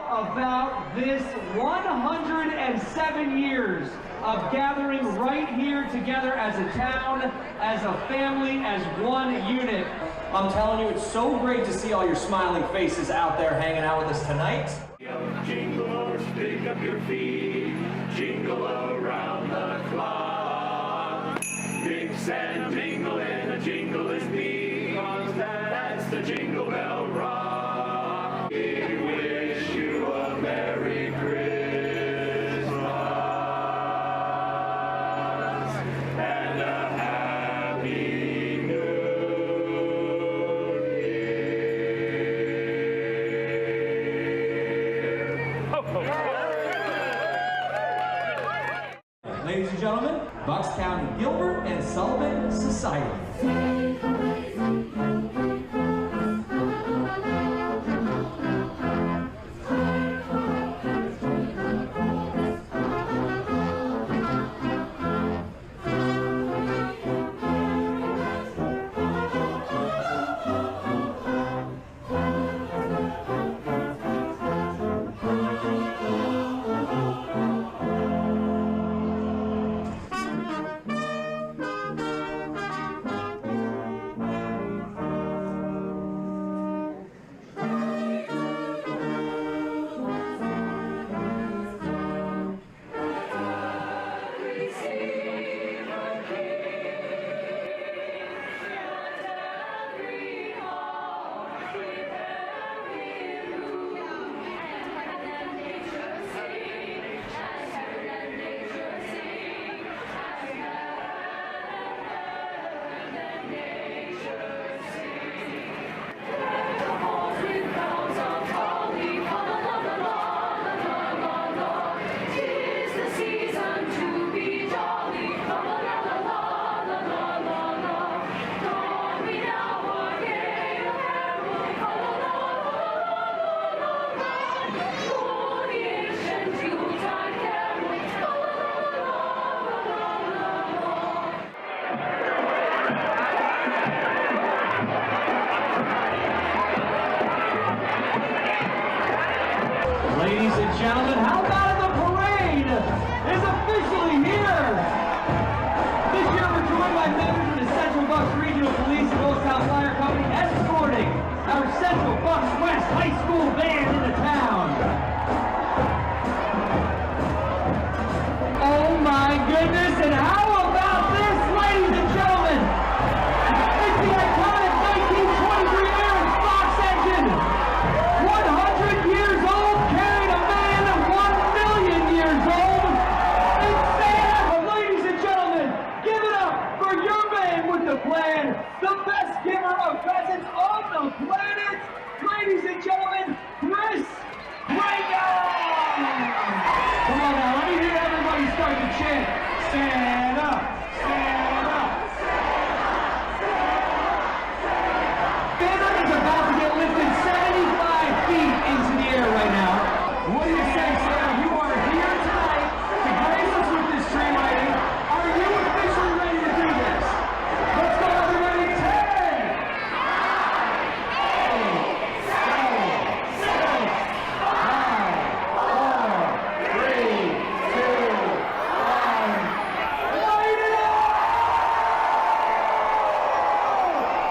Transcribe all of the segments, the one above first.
about this 107 years of gathering right here together as a town, as a family, as one unit. I'm telling you, it's so great to see all your smiling faces out there hanging out with us tonight. Jingle horse, pick up your feet, jingle around the clock. Mix and mingle in a jingle-less beat, 'cause that's the Jingle Bell Rock. We wish you a Merry Christmas and a Happy New Year. Ho, ho. Ladies and gentlemen, Bucks County Gilbert and Sullivan Society. Ladies and gentlemen, how about it? The parade is officially here. This year we're joined by members of the Central Bucks Regional Police and Doylestown Fire Company escorting our Central Bucks West High School band into town. Oh my goodness, and how about this, ladies and gentlemen? It's the iconic 1923 Aaron Fox engine. 100 years old, carrying a man 1 million years old. It's Santa, ladies and gentlemen, give it up for your man with the plan, the best giver of presents on the planet. Ladies and gentlemen, Chris Reagan. Come on now, let me hear everybody start to chant. Santa, Santa. Santa is about to get lifted 75 feet into the air right now. What do you say, Santa? You are here tonight to grace us with this tree lighting. Are you officially ready to do this? Let's go, everybody. 10, 8, 7, 6, 5, 4, 3, 2, 1. Light it up!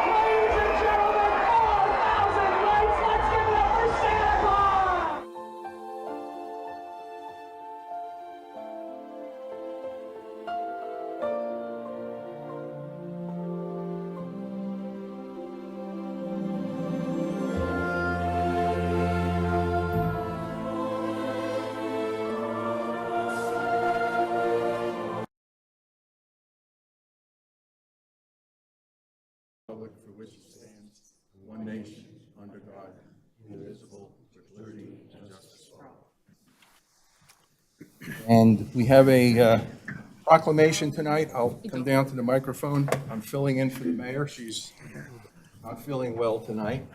Ladies and gentlemen, 4,000 lights. Let's give it up for Santa Claus! Republic for which it stands, one nation, under God, indivisible, with liberty and justice for all. And we have a proclamation tonight. I'll come down to the microphone. I'm filling in for the mayor. She's not feeling well tonight.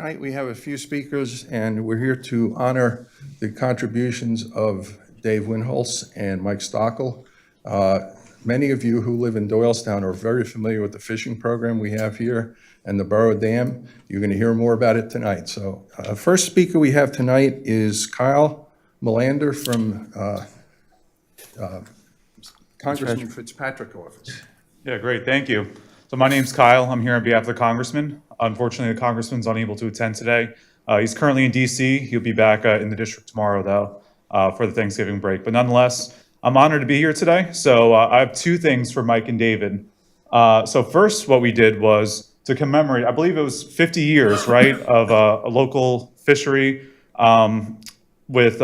Tonight, we have a few speakers, and we're here to honor the contributions of Dave Winholtz and Mike Stockel. Many of you who live in Doylestown are very familiar with the fishing program we have here and the Borough Dam. You're going to hear more about it tonight. So first speaker we have tonight is Kyle Melander from Congressman Fitzpatrick's office. Yeah, great, thank you. So my name's Kyle. I'm here on behalf of the Congressman. Unfortunately, the Congressman's unable to attend today. He's currently in DC. He'll be back in the district tomorrow, though, for the Thanksgiving break. But nonetheless, I'm honored to be here today. So I have two things for Mike and David. So first, what we did was to commemorate, I believe it was 50 years, right, of a local fishery with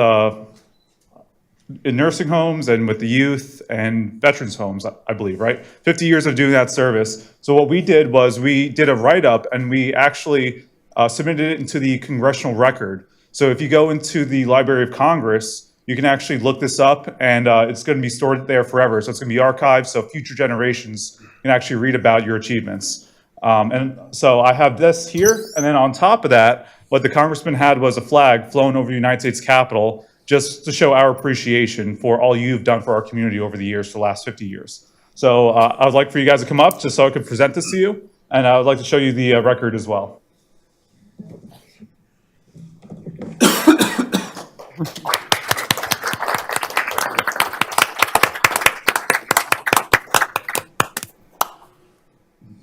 in nursing homes and with the youth and veterans homes, I believe, right? 50 years of doing that service. So what we did was we did a write-up and we actually submitted it into the congressional record. So if you go into the Library of Congress, you can actually look this up and it's going to be stored there forever. So it's going to be archived so future generations can actually read about your achievements. And so I have this here. And then on top of that, what the Congressman had was a flag flown over the United States Capitol just to show our appreciation for all you've done for our community over the years, for the last 50 years. So I would like for you guys to come up just so I could present this to you. And I would like to show you the record as well.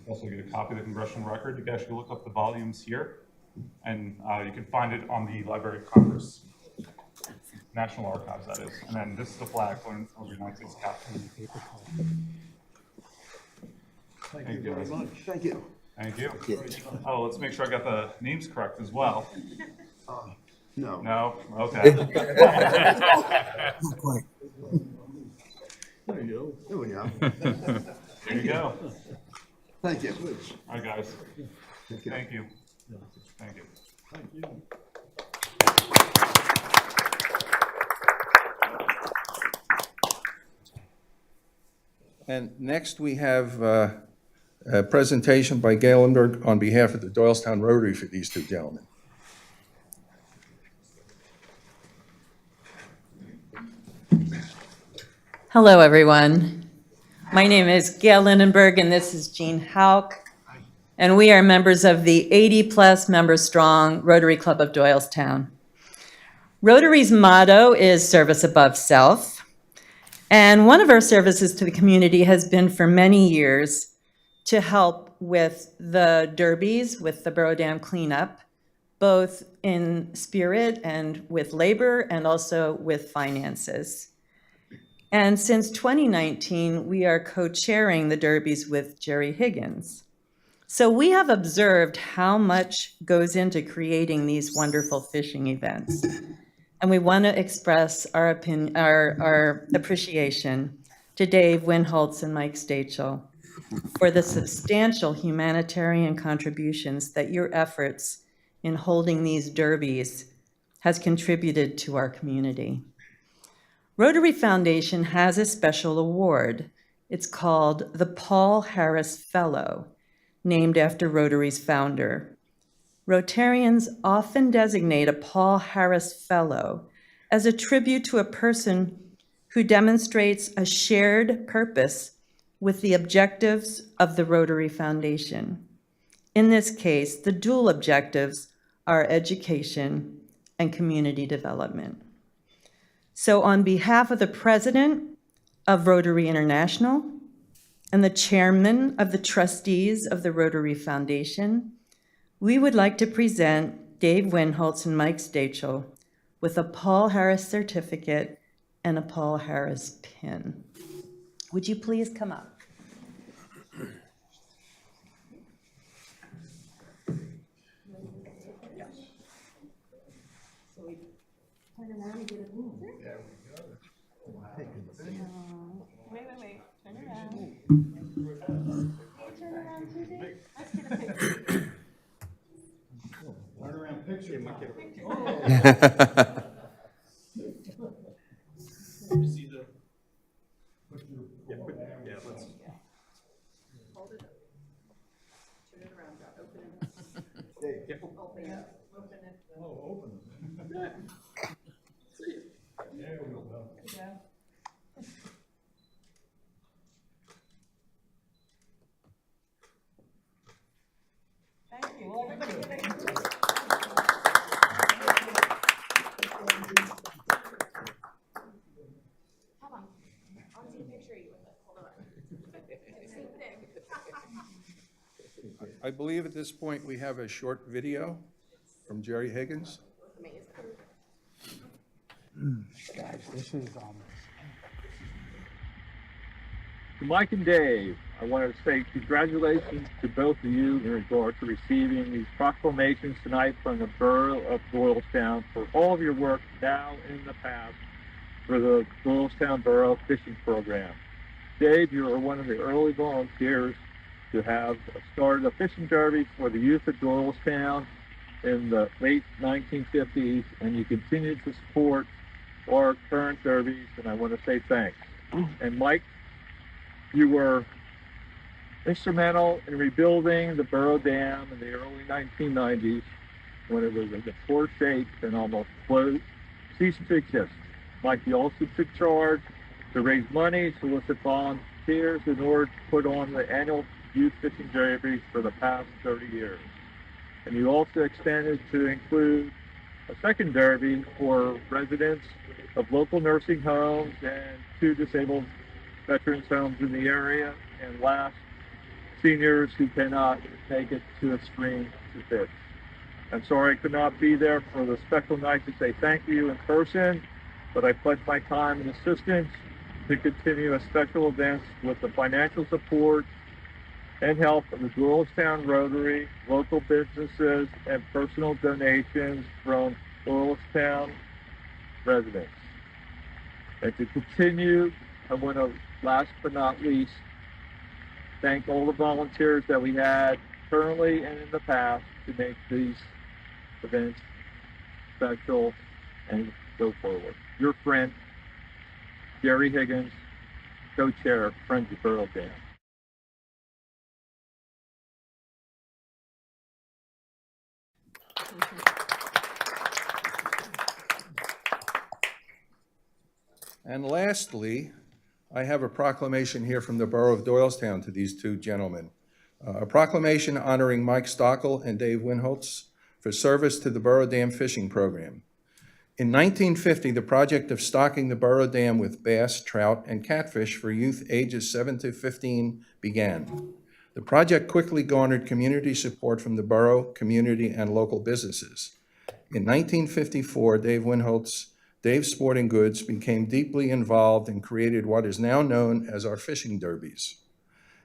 Also get a copy of the congressional record. You can actually look up the volumes here, and you can find it on the Library of Congress. National Archives, that is. And then this is the flag flown over the United States Capitol. Thank you very much. Thank you. Thank you. Oh, let's make sure I got the names correct as well. No. No? Okay. Not quite. There you go. There we go. There you go. Thank you. All right, guys. Thank you. Thank you. Thank you. Thank you. And next, we have a presentation by Galenberg on behalf of the Doylestown Rotary for these two gentlemen. Hello, everyone. My name is Gail Lindenberg, and this is Jean Hauk, and we are members of the 80-plus member-strong Rotary Club of Doylestown. Rotary's motto is service above self, and one of our services to the community has been for many years to help with the derbies, with the Borough Dam cleanup, both in spirit and with labor and also with finances. And since 2019, we are co-chairing the derbies with Jerry Higgins. So we have observed how much goes into creating these wonderful fishing events. And we want to express our appreciation to Dave Winholtz and Mike Stachel for the substantial humanitarian contributions that your efforts in holding these derbies has contributed to our community. Rotary Foundation has a special award. It's called the Paul Harris Fellow, named after Rotary's founder. Rotarians often designate a Paul Harris Fellow as a tribute to a person who demonstrates a shared purpose with the objectives of the Rotary Foundation. In this case, the dual objectives are education and community development. So on behalf of the president of Rotary International and the chairman of the trustees of the Rotary Foundation, we would like to present Dave Winholtz and Mike Stachel with a Paul Harris certificate and a Paul Harris pin. Would you please come up? Turn around and get a picture. There we go. Wait. Turn around. Turn around, Tuesday. Let's get a picture. Turn around picture. Hold it up. Turn it around. Open it up. Open it up. believe at this point we have a short video from Jerry Higgins. Guys, this is To Mike and Dave, I wanted to say congratulations to both of you in regard to receiving these proclamations tonight from the Borough of Doylestown for all of your work now and in the past for the Doylestown Borough fishing program. Dave, you were one of the early volunteers to have started a fishing derby for the youth of Doylestown in the late 1950s, and you continue to support our current derbies, and I want to say thanks. And Mike, you were instrumental in rebuilding the Borough Dam in the early 1990s when it was in the poor shape and almost ceased to exist. Mike, you also took charge to raise money, solicit volunteers in order to put on the annual youth fishing derbies for the past 30 years. And you also extended to include a second derby for residents of local nursing homes and 2 disabled veterans homes in the area, and last, seniors who cannot make it to a stream to fish. I'm sorry I could not be there for the special night to say thank you in person, but I pledge my time and assistance to continue a special events with the financial support and help of the Doylestown Rotary, local businesses, and personal donations from Doylestown residents. And to continue, I want to, last but not least, thank all the volunteers that we had currently and in the past to make these events special and go forward. Your friend, Jerry Higgins, co-chair, Friends of Borough Dam. And lastly, I have a proclamation here from the Borough of Doylestown to these 2 gentlemen. A proclamation honoring Mike Stockel and Dave Winholtz for service to the Borough Dam fishing program. In 1950, the project of stocking the Borough Dam with bass, trout, and catfish for youth ages 7 to 15 began. The project quickly garnered community support from the borough, community, and local businesses. In 1954, Dave Winholtz, Dave's Sporting Goods, became deeply involved and created what is now known as our fishing derbies.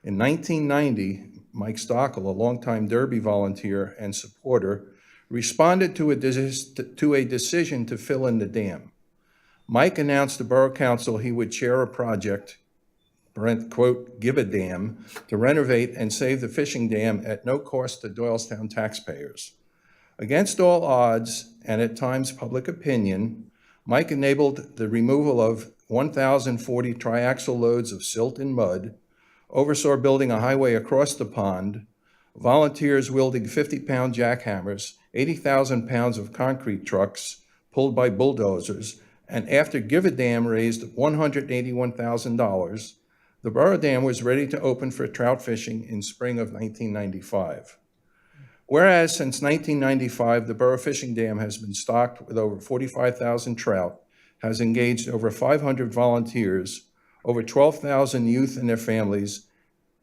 In 1990, Mike Stockel, a longtime derby volunteer and supporter, responded to a decision to fill in the dam. Mike announced to Borough Council he would chair a project, quote, give a dam, to renovate and save the fishing dam at no cost to Doylestown taxpayers. Against all odds, and at times public opinion, Mike enabled the removal of 1,040 triaxle loads of silt and mud, oversaw building a highway across the pond, volunteers wielding 50-pound jackhammers, 80,000 pounds of concrete trucks pulled by bulldozers, and after Give a Dam raised $181,000, the Borough Dam was ready to open for trout fishing in spring of 1995. Whereas since 1995, the Borough Fishing Dam has been stocked with over 45,000 trout, has engaged over 500 volunteers, over 12,000 youth and their families,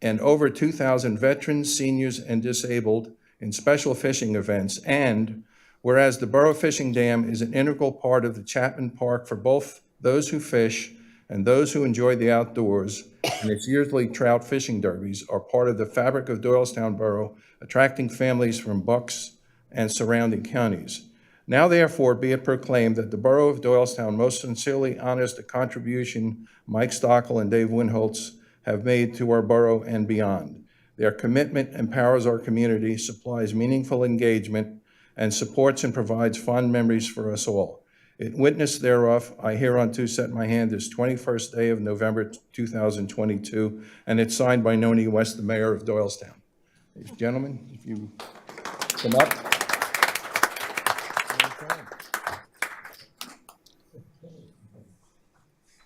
and over 2,000 veterans, seniors, and disabled in special fishing events. And whereas the Borough Fishing Dam is an integral part of the Chapman Park for both those who fish and those who enjoy the outdoors, and its yearly trout fishing derbies are part of the fabric of Doylestown Borough, attracting families from Bucks and surrounding counties. Now, therefore, be it proclaimed that the Borough of Doylestown most sincerely honors the contribution Mike Stockel and Dave Winholtz have made to our borough and beyond. Their commitment empowers our community, supplies meaningful engagement, and supports and provides fond memories for us all. In witness thereof, I hereunto set my hand this 21st day of November 2022, and it's signed by Noni West, the mayor of Doylestown. Ladies and gentlemen, if you come up.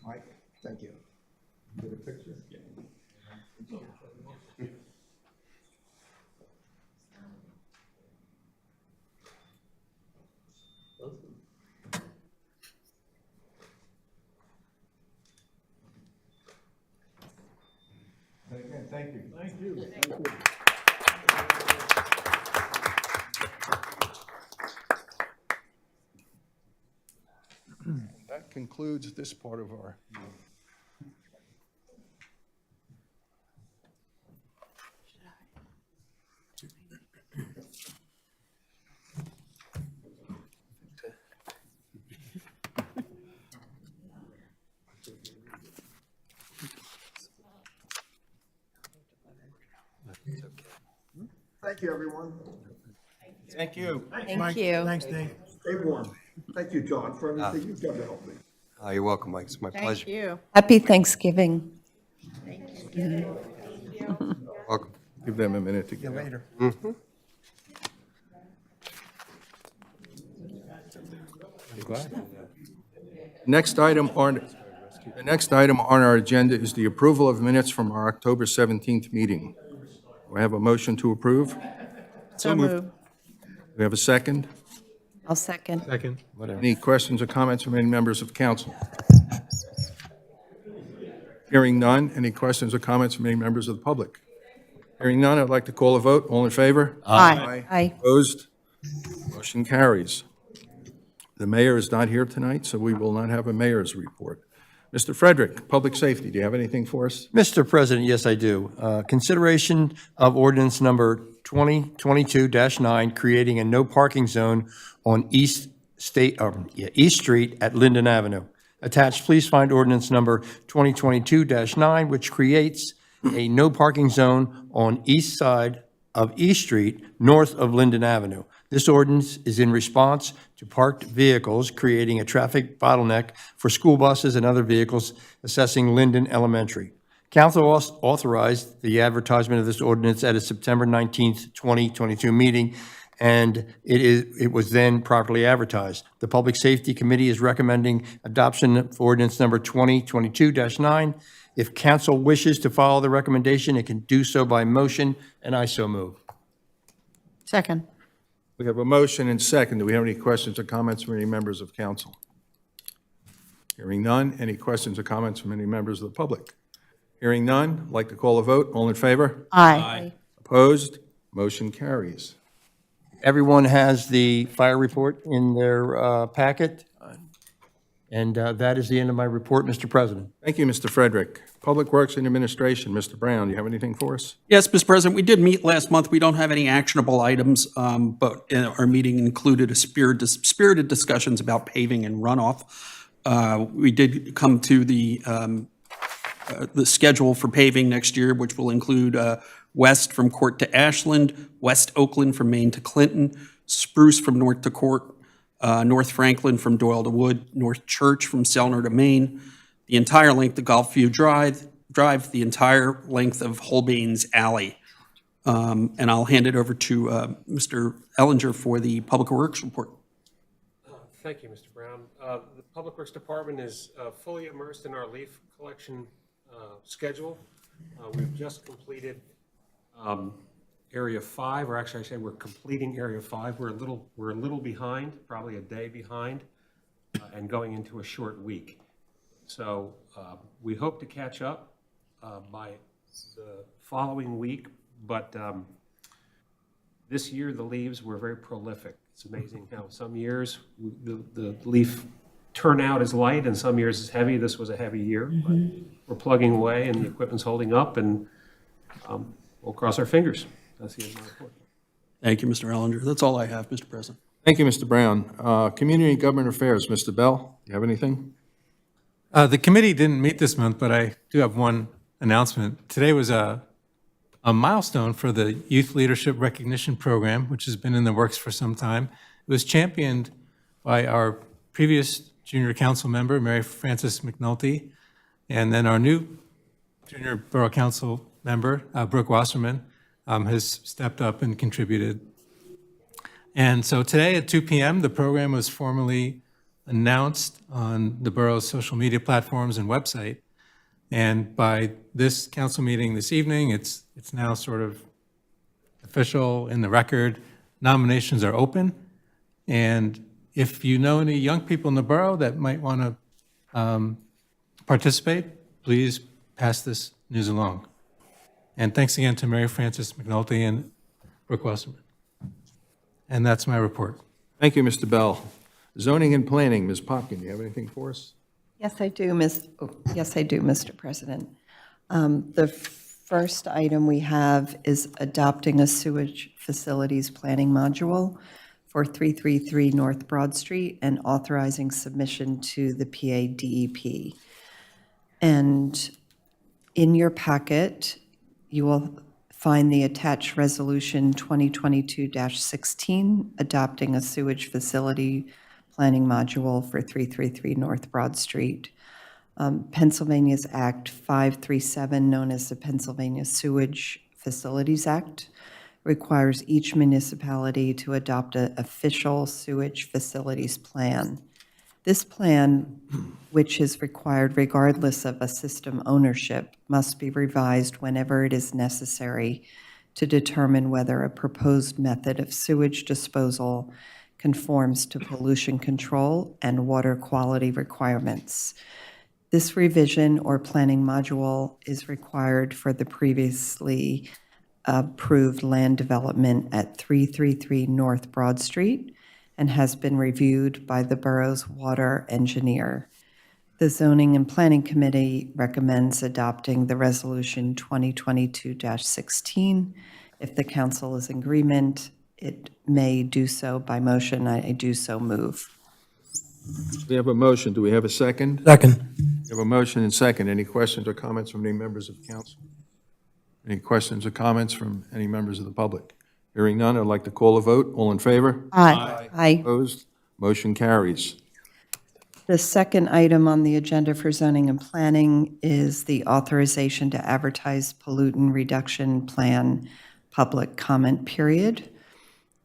Mike, thank you. Get a picture? Yeah. Again, thank you. Thank you. Thank you. concludes this part of our meeting. Thank you, everyone. Thank you. Thank you. Thanks, Dave. Everyone. Thank you, John, for everything you've done to help me. You're welcome, Mike. It's my pleasure. you. Happy Thanksgiving. Welcome. Give them a minute to get out. Later. Next item on, the next item on our agenda is the approval of minutes from our October 17th meeting. Do I have a motion to approve? So moved. Do we have a second? I'll second. Any questions or comments from any members of council? Hearing none. Any questions or comments from any members of the public? Hearing none, I'd like to call a vote. All in favor? Aye. Aye. Opposed? Motion carries. The mayor is not here tonight, so we will not have a mayor's report. Mr. Frederick, Public Safety, do you have anything for us? Mr. President, yes, I do. Consideration of ordinance number 2022-9, creating a no parking zone on East Street at Linden Avenue. Attached, please find ordinance number 2022-9, which creates a no parking zone on east side of East Street, north of Linden Avenue. This ordinance is in response to parked vehicles, creating a traffic bottleneck for school buses and other vehicles accessing Linden Elementary. Council authorized the advertisement of this ordinance at its September 19th, 2022 meeting, and it was then properly advertised. The Public Safety Committee is recommending adoption of ordinance number 2022-9. If council wishes to follow the recommendation, it can do so by motion, and I so move. Second. We have a motion and second. Do we have any questions or comments from any members of council? Hearing none. Any questions or comments from any members of the public? Hearing none. I'd like to call a vote. All in favor? Aye. Opposed? Motion carries. Everyone has the fire report in their packet, and that is the end of my report, Mr. President. Thank you, Mr. Frederick. Public Works and Administration, Mr. Brown, do you have anything for us? Yes, Mr. President, we did meet last month. We don't have any actionable items, but our meeting included spirited discussions about paving and runoff. We did come to the schedule for paving next year, which will include west from Court to Ashland, West Oakland from Maine to Clinton, Spruce from North to Court, North Franklin from Doyle to Wood, North Church from Selner to Maine, the entire length of Gulfview Drive, the entire length of Holbain's Alley. And I'll hand it over to Mr. Ellinger for the Public Works report. Thank you, Mr. Brown. The Public Works Department is fully immersed in our leaf collection schedule. We've just completed Area 5, or actually I say we're completing Area 5. We're a little behind, probably a day behind, and going into a short week. So we hope to catch up by the following week, but this year the leaves were very prolific. It's amazing how some years the leaf turnout is light and some years is heavy. This was a heavy year, but we're plugging away and the equipment's holding up, and we'll cross our fingers. That's the end of my report. Thank you, Mr. Ellinger. That's all I have, Mr. President. Thank you, Mr. Brown. Community and Government Affairs, Mr. Bell, do you have anything? The committee didn't meet this month, but I do have one announcement. Today was a milestone for the Youth Leadership Recognition Program, which has been in the works for some time. It was championed by our previous junior council member, Mary Frances McNulty, and then our new junior borough council member, Brooke Wasserman, has stepped up and contributed. And so today at 2 p.m., the program was formally announced on the borough's social media platforms and website. And by this council meeting this evening, it's now sort of official in the record. Nominations are open. And if you know any young people in the borough that might want to participate, please pass this news along. And thanks again to Mary Frances McNulty and Brooke Wasserman. And that's my report. Thank you, Mr. Bell. Zoning and Planning, Ms. Popkin, do you have anything for us? Yes, I do, Mr. President. The first item we have is adopting a sewage facilities planning module for 333 North Broad Street and authorizing submission to the PA DEP. And in your packet, you will find the attached resolution 2022-16, adopting a sewage facility planning module for 333 North Broad Street. Pennsylvania's Act 537, known as the Pennsylvania Sewage Facilities Act, requires each municipality to adopt an official sewage facilities plan. This plan, which is required regardless of a system ownership, must be revised whenever it is necessary to determine whether a proposed method of sewage disposal conforms to pollution control and water quality requirements. This revision or planning module is required for the previously approved land development at 333 North Broad Street and has been reviewed by the borough's water engineer. The Zoning and Planning Committee recommends adopting the resolution 2022-16. If the council is in agreement, it may do so by motion. I do so move. We have a motion. Do we have a second? Second. We have a motion and second. Any questions or comments from any members of council? Any questions or comments from any members of the public? Hearing none, I'd like to call a vote. All in favor? Aye. Aye. Opposed? Motion carries. The second item on the agenda for zoning and planning is the authorization to advertise pollutant reduction plan public comment period.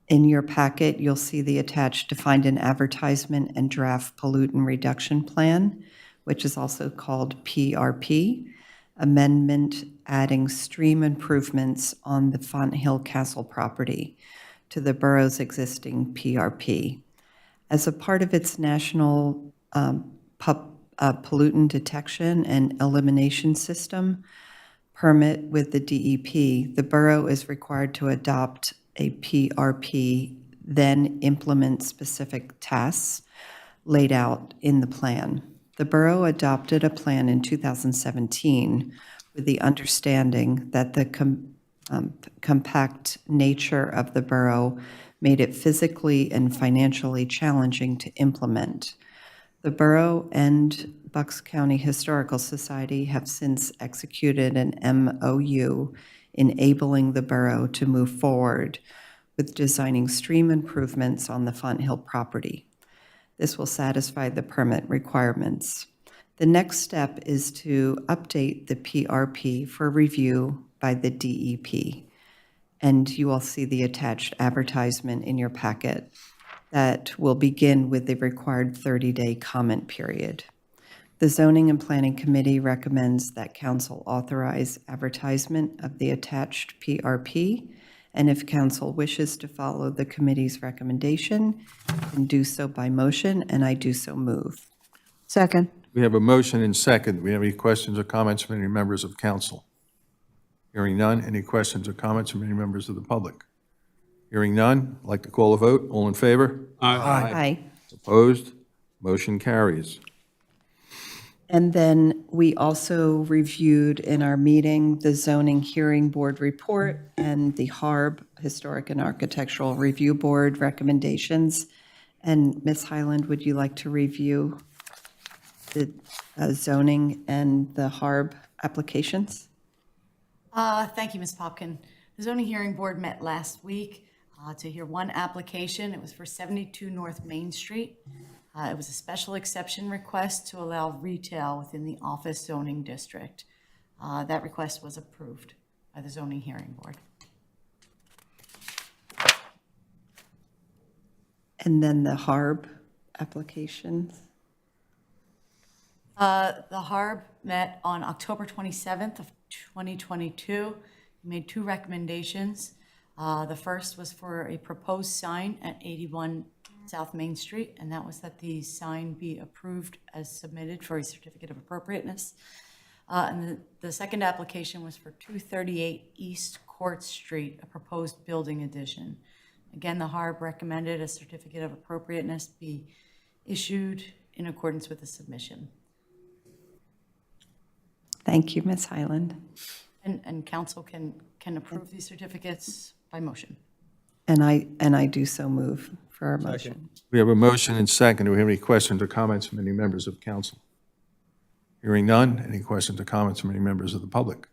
In your packet, you'll see the attached defined an advertisement and draft pollutant reduction plan, which is also called PRP, amendment adding stream improvements on the Fonthill Castle property to the borough's existing PRP. As a part of its national pollutant detection and elimination system permit with the DEP, the borough is required to adopt a PRP, then implement specific tasks laid out in the plan. The borough adopted a plan in 2017 with the understanding that the compact nature of the borough made it physically and financially challenging to implement. The borough and Bucks County Historical Society have since executed an MOU enabling the borough to move forward with designing stream improvements on the Fonthill property. This will satisfy the permit requirements. The next step is to update the PRP for review by the DEP. And you will see the attached advertisement in your packet that will begin with the required 30-day comment period. The Zoning and Planning Committee recommends that council authorize advertisement of the attached PRP, and if council wishes to follow the committee's recommendation, can do so by motion, and I do so move. Second. We have a motion and second. Do we have any questions or comments from any members of council? Hearing none. Any questions or comments from any members of the public? Hearing none. I'd like to call a vote. All in favor? Aye. Opposed? Motion carries. And then we also reviewed in our meeting the Zoning Hearing Board report and the HARB, Historic and Architectural Review Board recommendations. And Ms. Highland, would you like to review the zoning and the HARB applications? Thank you, Ms. Popkin. The Zoning Hearing Board met last week to hear one application. It was for 72 North Main Street. It was a special exception request to allow retail within the office zoning district. That request was approved by the Zoning Hearing Board. And then the HARB applications? The HARB met on October 27th of 2022. We made two recommendations. The first was for a proposed sign at 81 South Main Street, and that was that the sign be approved as submitted for a certificate of appropriateness. And the second application was for 238 East Court Street, a proposed building addition. Again, the HARB recommended a certificate of appropriateness be issued in accordance with the submission. Thank you, Ms. Highland. And council can approve these certificates by motion. And I do so move for our motion. We have a motion and second. Do we have any questions or comments from any members of council? Hearing none. Any questions or comments from any members of the public?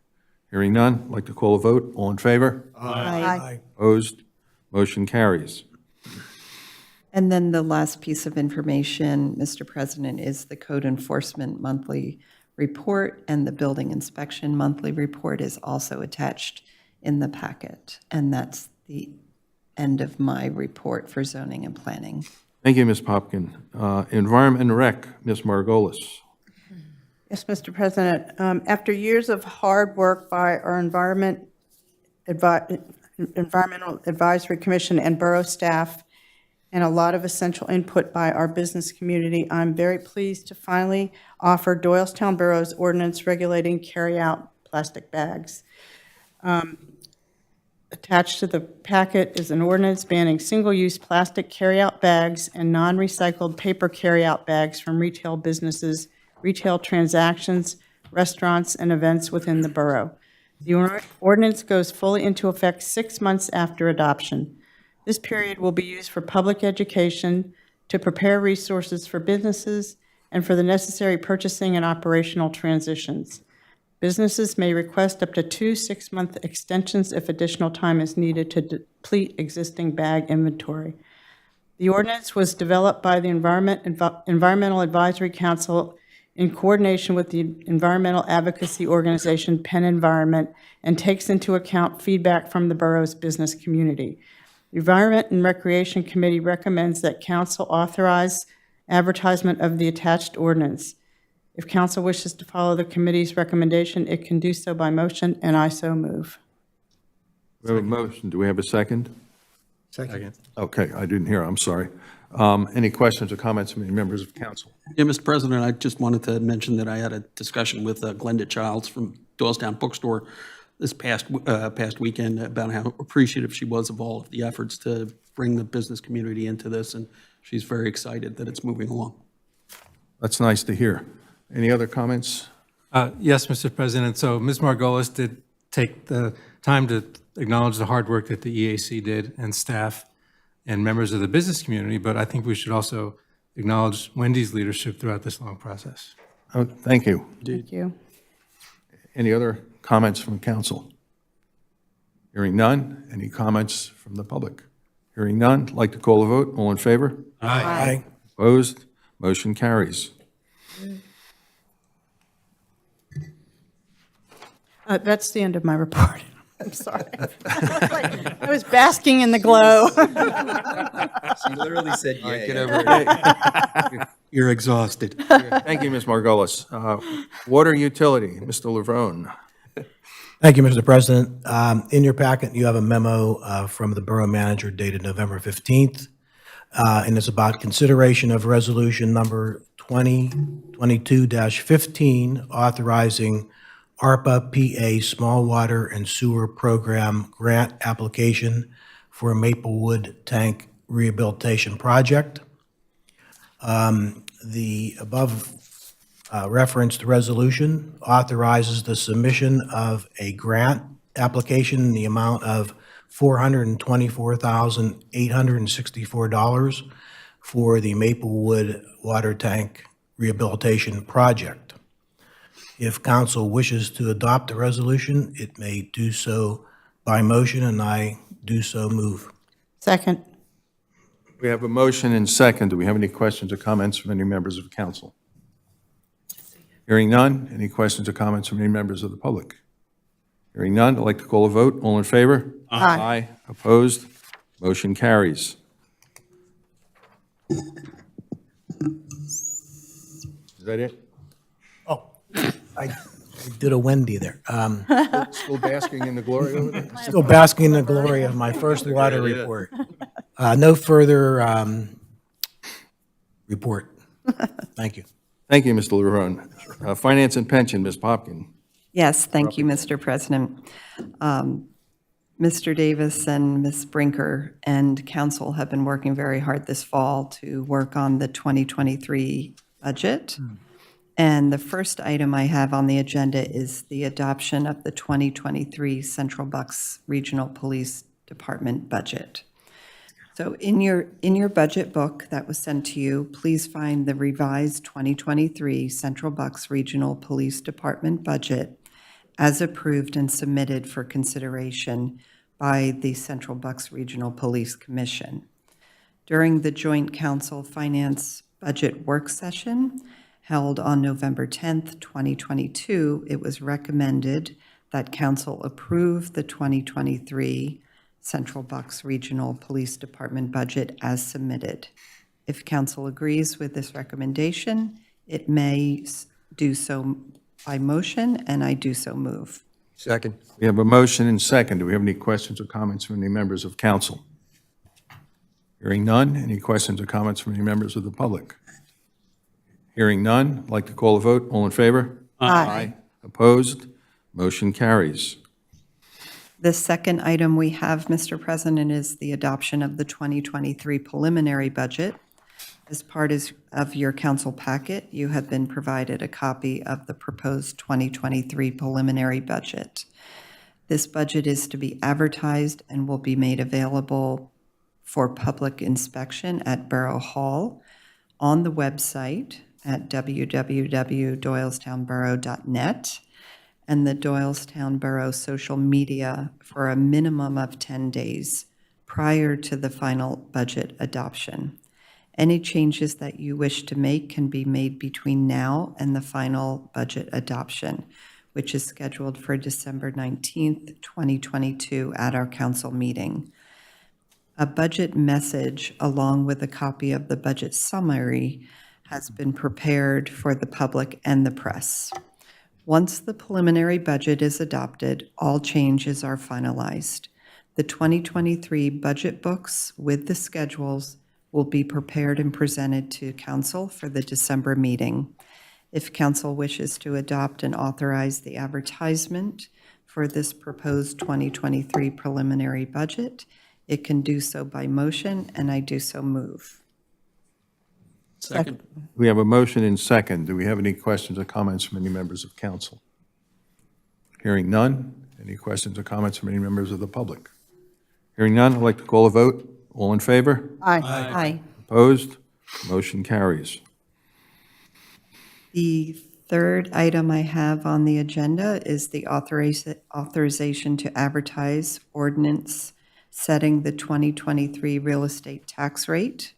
Hearing none. I'd like to call a vote. All in favor? Aye. Opposed? Motion carries. And then the last piece of information, Mr. President, is the code enforcement monthly report, and the building inspection monthly report is also attached in the packet. And that's the end of my report for zoning and planning. Thank you, Ms. Popkin. Environment and Rec, Ms. Margolis. Yes, Mr. President. After years of hard work by our Environmental Advisory Commission and borough staff, and a lot of essential input by our business community, I'm very pleased to finally offer Doylestown Borough's ordinance regulating carry-out plastic bags. Attached to the packet is an ordinance banning single-use plastic carry-out bags and non-recycled paper carry-out bags from retail businesses, retail transactions, restaurants, and events within the borough. The ordinance goes fully into effect 6 months after adoption. This period will be used for public education, to prepare resources for businesses, and for the necessary purchasing and operational transitions. Businesses may request up to 2 6-month extensions if additional time is needed to deplete existing bag inventory. The ordinance was developed by the Environmental Advisory Council in coordination with the environmental advocacy organization Penn Environment, and takes into account feedback from the borough's business community. The Environment and Recreation Committee recommends that council authorize advertisement of the attached ordinance. If council wishes to follow the committee's recommendation, it can do so by motion, and I so move. We have a motion. Do we have a second? Second. Okay, I didn't hear. I'm sorry. Any questions or comments from any members of council? Yeah, Mr. President, I just wanted to mention that I had a discussion with Glenda Childs from Doylestown Bookstore this past weekend about how appreciative she was of all of the efforts to bring the business community into this, and she's very excited that it's moving along. That's nice to hear. Any other comments? Yes, Mr. President. So Ms. Margolis did take the time to acknowledge the hard work that the EAC did and staff and members of the business community, but I think we should also acknowledge Wendy's leadership throughout this long process. Oh, thank you. Thank you. Any other comments from council? Hearing none. Any comments from the public? Hearing none. I'd like to call a vote. All in favor? Aye. Opposed? Motion carries. That's the end of my report. I'm sorry. I was basking in the glow. She literally said, yeah. Get over it. You're exhausted. Thank you, Ms. Margolis. Water utility, Mr. Lavrone. Thank you, Mr. President. In your packet, you have a memo from the Borough Manager dated November 15th, and it's about consideration of resolution number 2022-15, authorizing ARPA PA Small Water and Sewer Program Grant Application for a Maplewood Tank Rehabilitation Project. The above referenced resolution authorizes the submission of a grant application in the amount of $424,864 for the Maplewood Water Tank Rehabilitation Project. If council wishes to adopt the resolution, it may do so by motion, and I do so move. Second. We have a motion and second. Do we have any questions or comments from any members of council? Hearing none. Any questions or comments from any members of the public? Hearing none. I'd like to call a vote. All in favor? Aye. Aye. Opposed? Motion carries. Is that it? Oh, I did a Wendy there. Still basking in the glory over there? Still basking in the glory of my first water report. No further report. Thank you. Thank you, Mr. Lavrone. Finance and Pension, Ms. Popkin. Yes, thank you, Mr. President. Mr. Davis and Ms. Brinker and council have been working very hard this fall to work on the 2023 budget. And the first item I have on the agenda is the adoption of the 2023 Central Bucks Regional Police Department budget. So in your budget book that was sent to you, please find the revised 2023 Central Bucks Regional Police Department budget as approved and submitted for consideration by the Central Bucks Regional Police Commission. During the Joint Council Finance Budget Work Session held on November 10th, 2022, it was recommended that Council approve the 2023 Central Bucks Regional Police Department budget as submitted. If Council agrees with this recommendation, it may do so by motion, and I do so move. Second. We have a motion and second. Do we have any questions or comments from any members of council? Hearing none. Any questions or comments from any members of the public? Hearing none. I'd like to call a vote. All in favor? Aye. Opposed? Motion carries. The second item we have, Mr. President, is the adoption of the 2023 preliminary budget. As part of your council packet, you have been provided a copy of the proposed 2023 preliminary budget. This budget is to be advertised and will be made available for public inspection at Borough Hall on the website at www.doylestownborough.net and the Doylestown Borough social media for a minimum of 10 days prior to the final budget adoption. Any changes that you wish to make can be made between now and the final budget adoption, which is scheduled for December 19th, 2022 at our council meeting. A budget message along with a copy of the budget summary has been prepared for the public and the press. Once the preliminary budget is adopted, all changes are finalized. The 2023 budget books with the schedules will be prepared and presented to council for the December meeting. If council wishes to adopt and authorize the advertisement for this proposed 2023 preliminary budget, it can do so by motion, and I do so move. Second. We have a motion and second. Do we have any questions or comments from any members of council? Hearing none. Any questions or comments from any members of the public? Hearing none, I'd like to call a vote. All in favor? Aye. Aye. Opposed? Motion carries. The third item I have on the agenda is the authorization to advertise ordinance setting the 2023 real estate tax rate.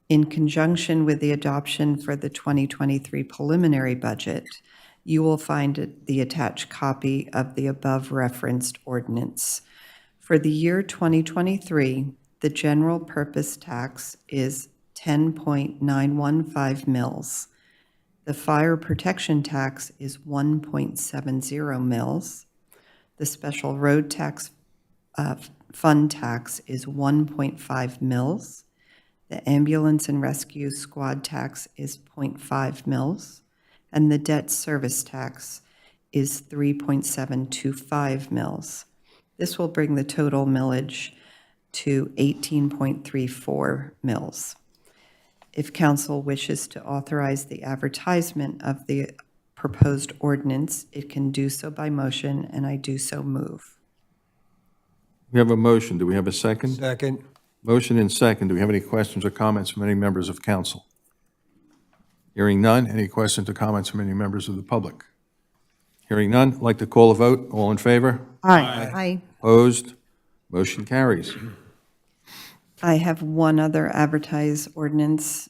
In conjunction with the adoption for the 2023 preliminary budget, you will find the attached copy of the above referenced ordinance. For the year 2023, the general purpose tax is 10.915 mils. The fire protection tax is 1.70 mils. The special road tax fund tax is 1.5 mils. The ambulance and rescue squad tax is 0.5 mils, and the debt service tax is 3.725 mils. This will bring the total millage to 18.34 mils. If council wishes to authorize the advertisement of the proposed ordinance, it can do so by motion, and I do so move. We have a motion. Do we have a second? Second. Motion and second. Do we have any questions or comments from any members of council? Hearing none. Any questions or comments from any members of the public? Hearing none. I'd like to call a vote. All in favor? Aye. Aye. Opposed? Motion carries. I have one other advertise ordinance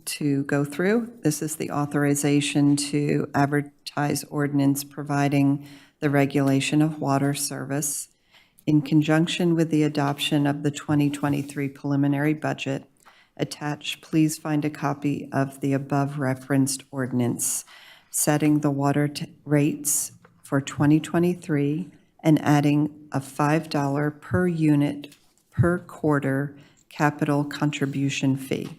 to go through. This is the authorization to advertise ordinance providing the regulation of water service. In conjunction with the adoption of the 2023 preliminary budget, attached, please find a copy of the above referenced ordinance setting the water rates for 2023 and adding a $5 per unit per quarter capital contribution fee.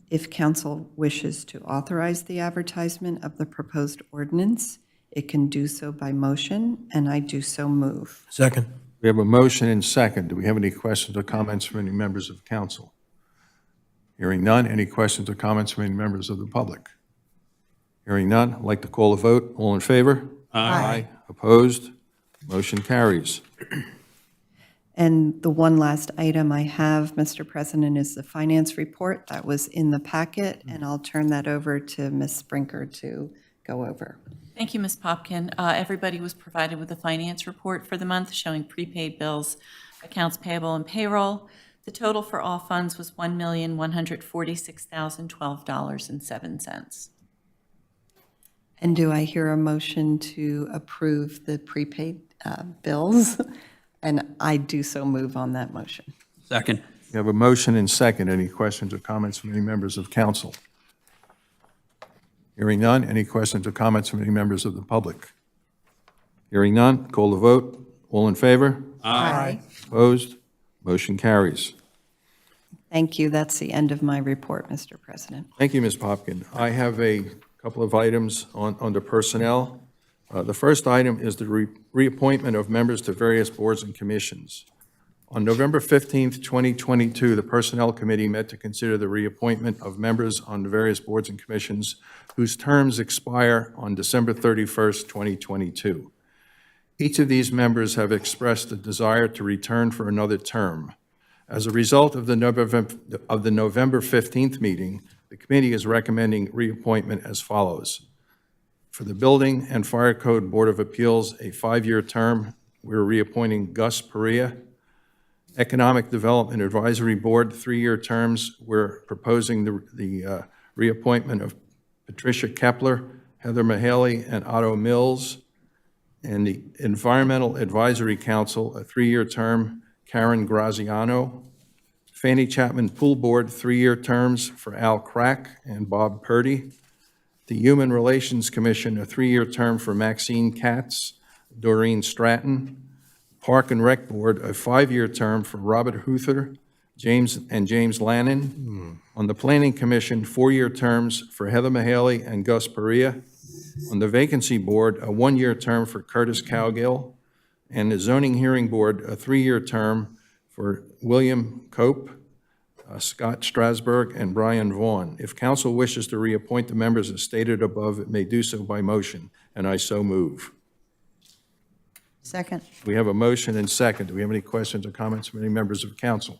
If council wishes to authorize the advertisement of the proposed ordinance, it can do so by motion, and I do so move. Second. We have a motion and second. Do we have any questions or comments from any members of council? Hearing none. Any questions or comments from any members of the public? Hearing none, I'd like to call a vote. All in favor? Aye. Opposed? Motion carries. And the one last item I have, Mr. President, is the finance report that was in the packet, and I'll turn that over to Ms. Brinker to go over. Thank you, Ms. Popkin. Everybody was provided with a finance report for the month showing prepaid bills, accounts payable, and payroll. The total for all funds was $1,146,012.07. And do I hear a motion to approve the prepaid bills? And I do so move on that motion. Second. We have a motion and second. Any questions or comments from any members of council? Hearing none. Any questions or comments from any members of the public? Hearing none. Call the vote. All in favor? Aye. Opposed? Motion carries. Thank you. That's the end of my report, Mr. President. Thank you, Ms. Popkin. I have a couple of items under personnel. The first item is the reappointment of members to various boards and commissions. On November 15th, 2022, the Personnel Committee met to consider the reappointment of members on the various boards and commissions whose terms expire on December 31st, 2022. Each of these members have expressed a desire to return for another term. As a result of the November 15th meeting, the committee is recommending reappointment as follows. For the Building and Fire Code Board of Appeals, a 5-year term, we're reappointing Gus Perea. Economic Development Advisory Board, 3-year terms, we're proposing the reappointment of Patricia Kepler, Heather Mahaley, and Otto Mills. And the Environmental Advisory Council, a 3-year term, Karen Graziano. Fannie Chapman Pool Board, 3-year terms for Al Crack and Bob Purdy. The Human Relations Commission, a 3-year term for Maxine Katz, Doreen Stratton. Park and Rec Board, a 5-year term for Robert Huther, James Lannon. On the Planning Commission, 4-year terms for Heather Mahaley and Gus Perea. On the Vacancy Board, a 1-year term for Curtis Cowgill. And the Zoning Hearing Board, a 3-year term for William Cope, Scott Strasburg, and Brian Vaughn. If council wishes to reappoint the members as stated above, it may do so by motion, and I so move. Second. We have a motion and second. Do we have any questions or comments from any members of council?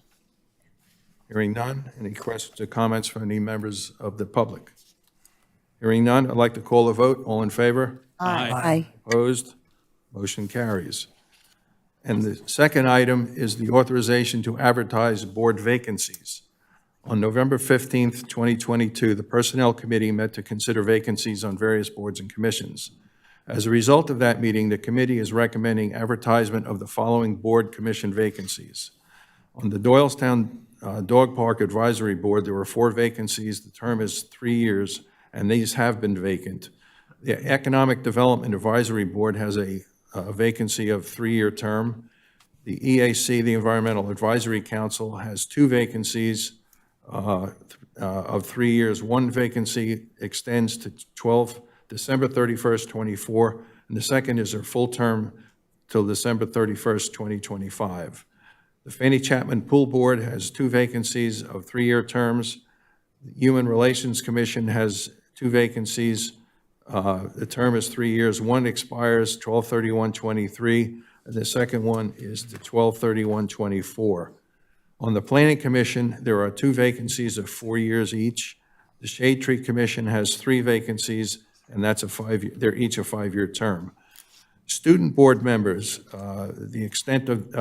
Hearing none. Any questions or comments from any members of the public? Hearing none, I'd like to call a vote. All in favor? Aye. Opposed? Motion carries. And the second item is the authorization to advertise board vacancies. On November 15th, 2022, the Personnel Committee met to consider vacancies on various boards and commissions. As a result of that meeting, the committee is recommending advertisement of the following board commission vacancies. On the Doylestown Dog Park Advisory Board, there were 4 vacancies. The term is 3 years, and these have been vacant. The Economic Development Advisory Board has a vacancy of 3-year term. The EAC, the Environmental Advisory Council, has 2 vacancies of 3 years. One vacancy extends to December 31st, 24, and the second is her full term till December 31st, 2025. The Fannie Chapman Pool Board has 2 vacancies of 3-year terms. The Human Relations Commission has 2 vacancies. The term is 3 years. One expires 12/31/23, and the second one is to 12/31/24. On the Planning Commission, there are 2 vacancies of 4 years each. The Shade Tree Commission has 3 vacancies, and that's they're each a 5-year term. Student board members, the extent of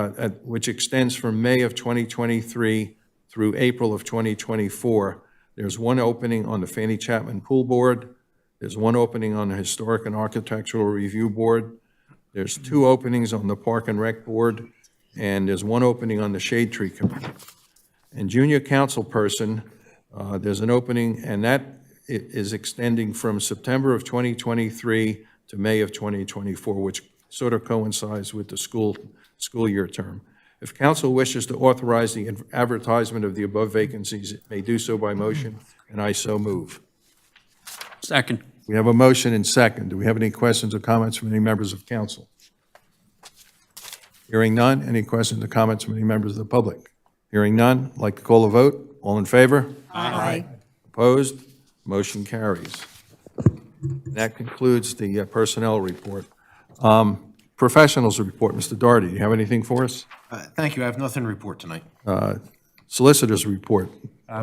which extends from May of 2023 through April of 2024. There's 1 opening on the Fannie Chapman Pool Board. There's 1 opening on the Historic and Architectural Review Board. There's 2 openings on the Park and Rec Board, and there's 1 opening on the Shade Tree Committee. And junior council person, there's an opening, and that is extending from September of 2023 to May of 2024, which sort of coincides with the school year term. If council wishes to authorize the advertisement of the above vacancies, it may do so by motion, and I so move. Second. We have a motion and second. Do we have any questions or comments from any members of council? Hearing none. Any questions or comments from any members of the public? Hearing none. I'd like to call a vote. All in favor? Aye. Opposed? Motion carries. That concludes the personnel report. Professionals report, Mr. Doherty, do you have anything for us? Thank you. I have nothing to report tonight. Solicitors report.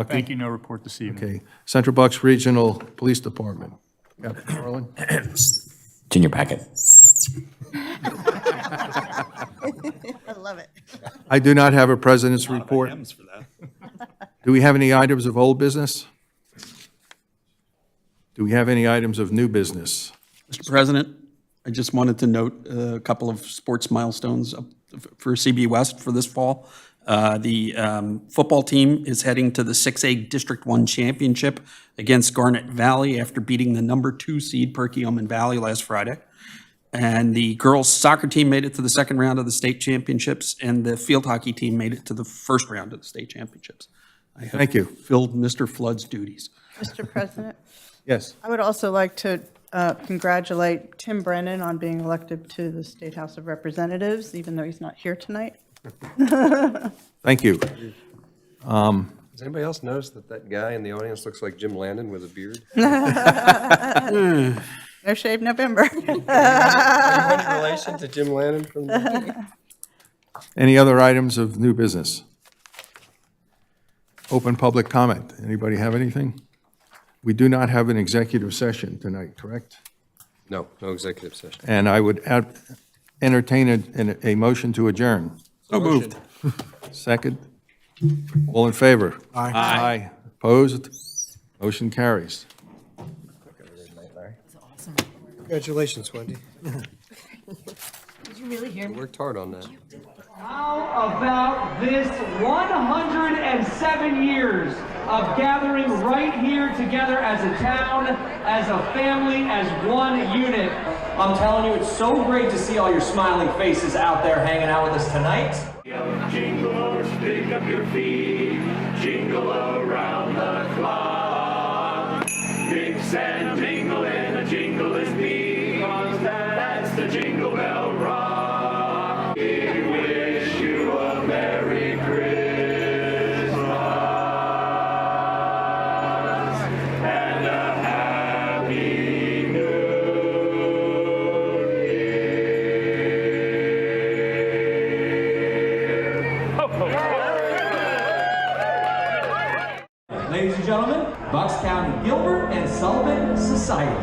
Thank you. No report this evening. Okay. Central Bucks Regional Police Department. Captain Carlin? It's in your packet. I love it. I do not have a president's report. Do we have any items of old business? Do we have any items of new business? Mr. President, I just wanted to note a couple of sports milestones for CB West for this fall. The football team is heading to the 6A District 1 Championship against Garnet Valley after beating the number 2 seed Perkiomen Valley last Friday. And the girls' soccer team made it to the second round of the state championships, and the field hockey team made it to the first round of the state championships. I have Thank you. Filled Mr. Flood's duties. Mr. President, Yes. I would also like to congratulate Tim Brennan on being elected to the State House of Representatives, even though he's not here tonight. Thank you. Does anybody else notice that that guy in the audience looks like Jim Landon with a beard? No Shave November. Any relation to Jim Landon from the... Any other items of new business? Open public comment. Anybody have anything? We do not have an executive session tonight, correct? No, no executive session. And I would entertain a motion to adjourn. So moved. Second? All in favor? Aye. Aye. Opposed? Motion carries. Congratulations, Wendy. Did you really hear me? Worked hard on that. How about this 107 years of gathering right here together as a town, as a family, as one unit? I'm telling you, it's so great to see all your smiling faces out there hanging out with us tonight. Jingle or stick up your feet, jingle around the clock. Mix and mingle in a jingleless beat, 'cause that's the Jingle Bell Rock. We wish you a Merry Christmas and a Happy New Ladies and gentlemen, Bucks County Gilbert and Sullivan Society.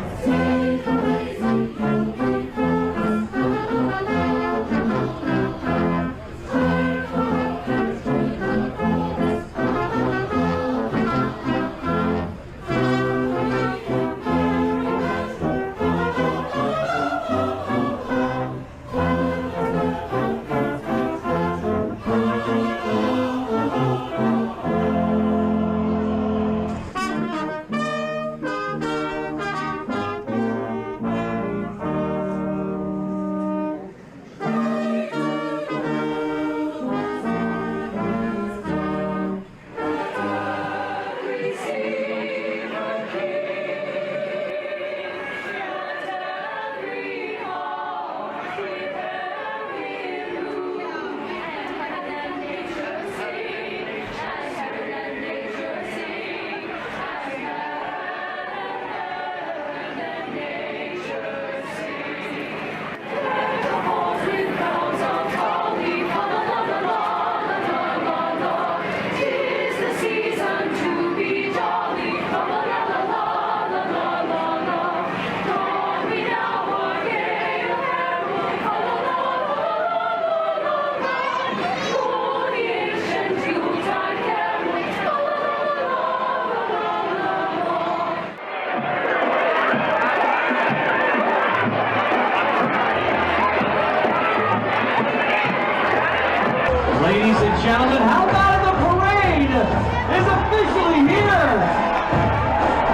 Ladies and gentlemen, how about the parade is officially here?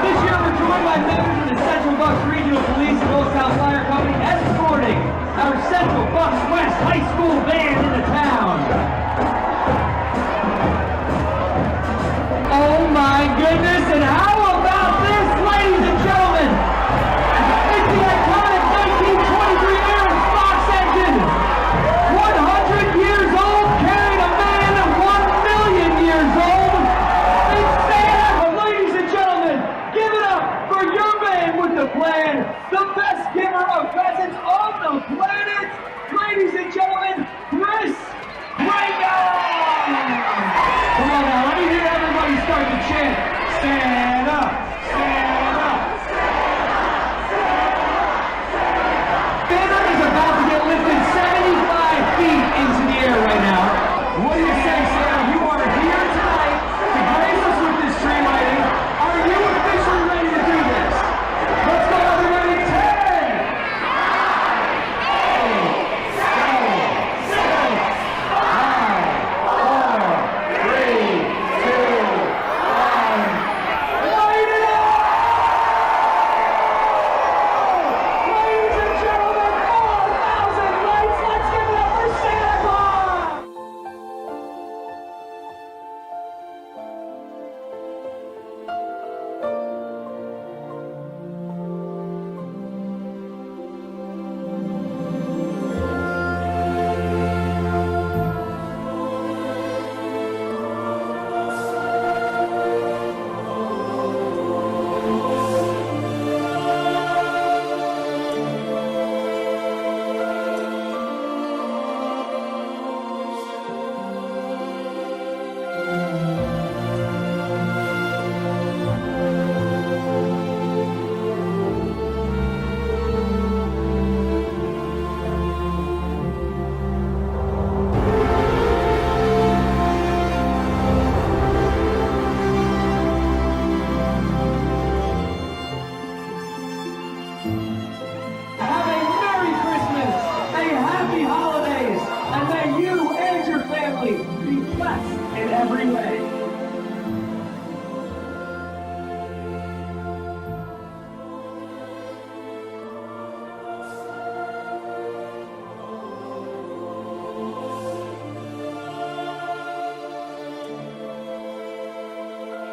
This year we're joined by members of the Central Bucks Regional Police and Doylestown Fire Company escorting our Central Bucks West High School band into town. Oh my goodness, and how about this, ladies and gentlemen? It's the iconic 1923 Aaron Fox engine, 100 years old, carrying a man 1 million years old. It's Santa, ladies and gentlemen, give it up for your man with the plan the